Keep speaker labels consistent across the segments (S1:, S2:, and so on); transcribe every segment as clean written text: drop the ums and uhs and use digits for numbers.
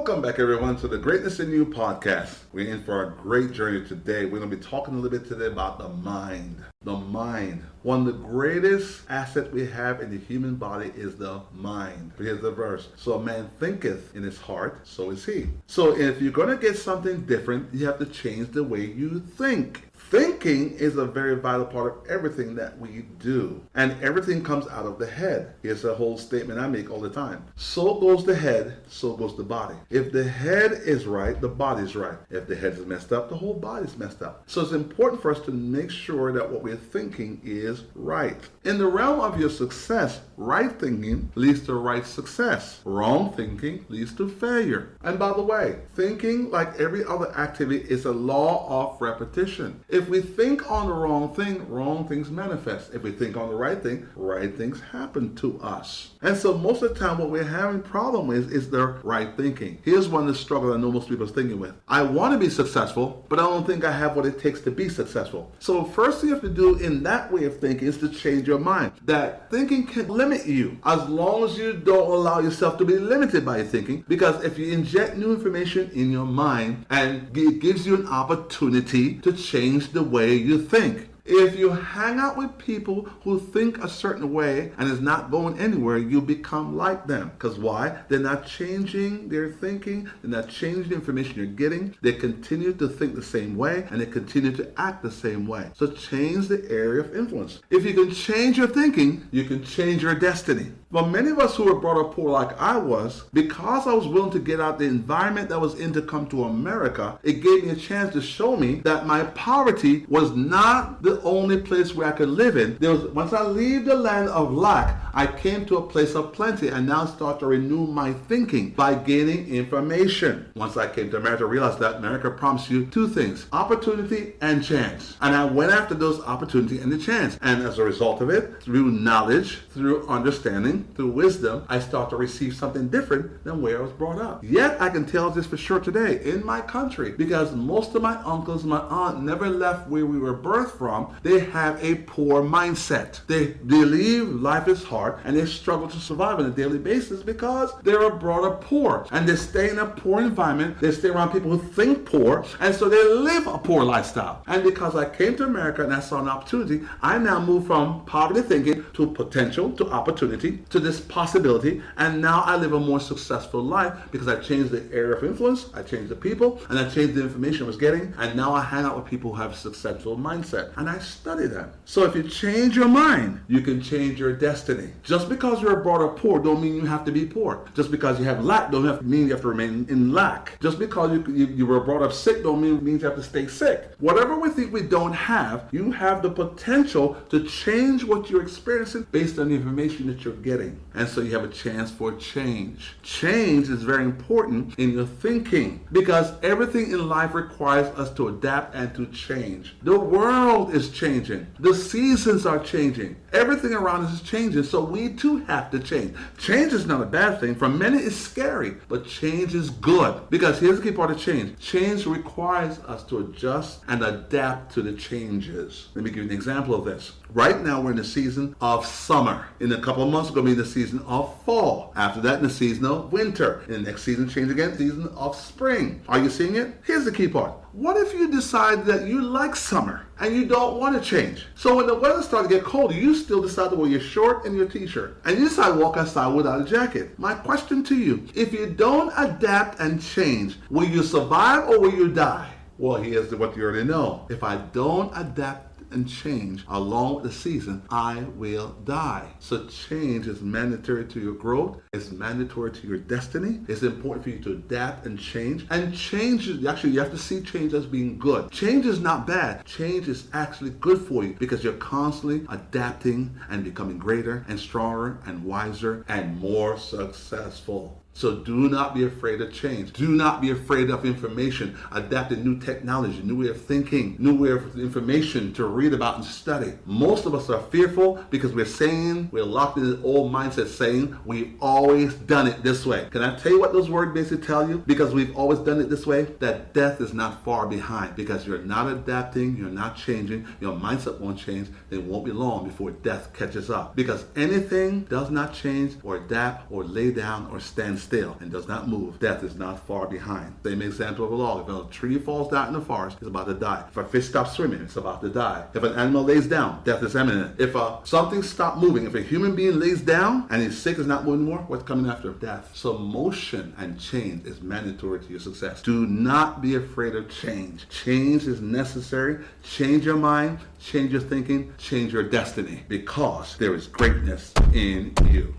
S1: Welcome back, everyone, to the Greatness in You podcast. We're in for a great journey today. We're going to be talking a little bit today about the mind. The mind. One of the greatest assets we have in the human body is the mind. Here's the verse. So a man thinketh in his heart, so is he. So if you're going to get something different, you have to change the way you think. Thinking is a very vital part of everything that we do. And everything comes out of the head. Here's a whole statement I make all the time. So goes the head, so goes the body. If the head is right, the body's right. If the head is messed up, the whole body's messed up. So it's important for us to make sure that what we're thinking is right. In the realm of your success, right thinking leads to right success. Wrong thinking leads to failure. And by the way, thinking, like every other activity, is a law of repetition. If we think on the wrong things manifest. If we think on the right things happen to us. And so most of the time what we're having problem with is the right thinking. Here's one of the struggles I know most people are thinking with. I want to be successful, but I don't think I have what it takes to be successful. So first thing you have to do in that way of thinking is to change your mind. That thinking can limit you as long as you don't allow yourself to be limited by your thinking. Because if you inject new information in your mind and it gives you an opportunity to change the way you think. If you hang out with people who think a certain way and is not going anywhere, you become like them. Because why? They're not changing their thinking. They're not changing the information you're getting. They continue to think the same way and they continue to act the same way. So change the area of influence. If you can change your thinking, you can change your destiny. For many of us who were brought up poor like I was, because I was willing to get out the environment that I was in to come to America, it gave me a chance to show me that my poverty was not the only place where I could live in. Once I leave the land of lack, I came to a place of plenty and now start to renew my thinking by gaining information. Once I came to America, I realized that America promised you two things, opportunity and chance. And I went after those opportunity and the chance. And as a result of it, through knowledge, through understanding, through wisdom, I start to receive something different than where I was brought up. Yet I can tell this for sure today in my country, because most of my uncles, my aunt never left where we were birthed from. They have a poor mindset. They believe life is hard and they struggle to survive on a daily basis because they were brought up poor and they stay in a poor environment. They stay around people who think poor, and so they live a poor lifestyle. And because I came to America and I saw an opportunity, I now moved from poverty thinking to potential, to opportunity, to this possibility, and now I live a more successful life because I changed the area of influence, I changed the people, and I changed the information I was getting, and now I hang out with people who have a successful mindset, and I study them. So if you change your mind, you can change your destiny. Just because you're brought up poor don't mean you have to be poor. Just because you have lack don't mean you have to remain in lack. Just because you were brought up sick don't mean you have to stay sick. Whatever we think we don't have, you have the potential to change what you're experiencing based on the information that you're getting. And so you have a chance for change. Change is very important in your thinking because everything in life requires us to adapt and to change. The world is changing. The seasons are changing. Everything around us is changing, so we too have to change. Change is not a bad thing. For many, it's scary, but change is good because here's the key part of change. Change requires us to adjust and adapt to the changes. Let me give you an example of this. Right now, we're in the season of summer. In a couple of months, we're going to be in the season of fall. After that, in the season of winter. In the next season, change again, season of spring. Are you seeing it? Here's the key part. What if you decide that you like summer and you don't want to change? So when the weather starts to get colder, you still decide to wear your short and your t-shirt. And you decide to walk outside without a jacket. My question to you, if you don't adapt and change, will you survive or will you die? Well, here's what you already know. If I don't adapt and change along with the season, I will die. So change is mandatory to your growth. It's mandatory to your destiny. It's important for you to adapt and change. And change is actually, you have to see change as being good. Change is not bad. Change is actually good for you because you're constantly adapting and becoming greater and stronger and wiser and more successful. So do not be afraid of change. Do not be afraid of information. Adapting new technology, new way of thinking, new way of information to read about and study. Most of us are fearful because we're locked in the old mindset saying we've always done it this way. Can I tell you what those words basically tell you? Because we've always done it this way, that death is not far behind. Because you're not adapting, you're not changing, your mindset won't change, then it won't be long before death catches up. Because anything does not change or adapt or lay down or stand still and does not move, death is not far behind. Same example of a log. If a tree falls down in the forest, it's about to die. If a fish stops swimming, it's about to die. If an animal lays down, death is imminent. If something stops moving, if a human being lays down and he's sick, is not moving anymore, what's coming after? Death. So motion and change is mandatory to your success. Do not be afraid of change. Change is necessary. Change your mind, change your thinking, change your destiny, because there is greatness in you.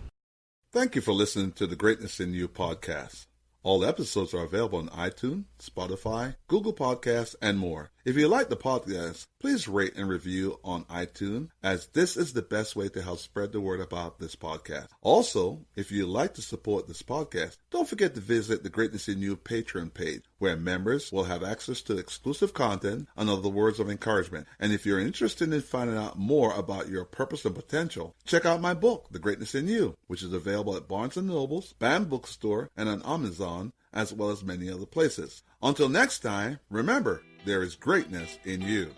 S1: Thank you for listening to the Greatness in You podcast. All episodes are available on iTunes, Spotify, Google Podcasts, and more. If you like the podcast, please rate and review on iTunes, as this is the best way to help spread the word about this podcast. Also, if you'd like to support this podcast, don't forget to visit the Greatness in You Patreon page, where members will have access to exclusive content and other words of encouragement. And if you're interested in finding out more about your purpose and potential, check out my book, The Greatness in You, which is available at Barnes & Noble's, BAM Bookstore, and on Amazon, as well as many other places. Until next time, remember, there is greatness in you.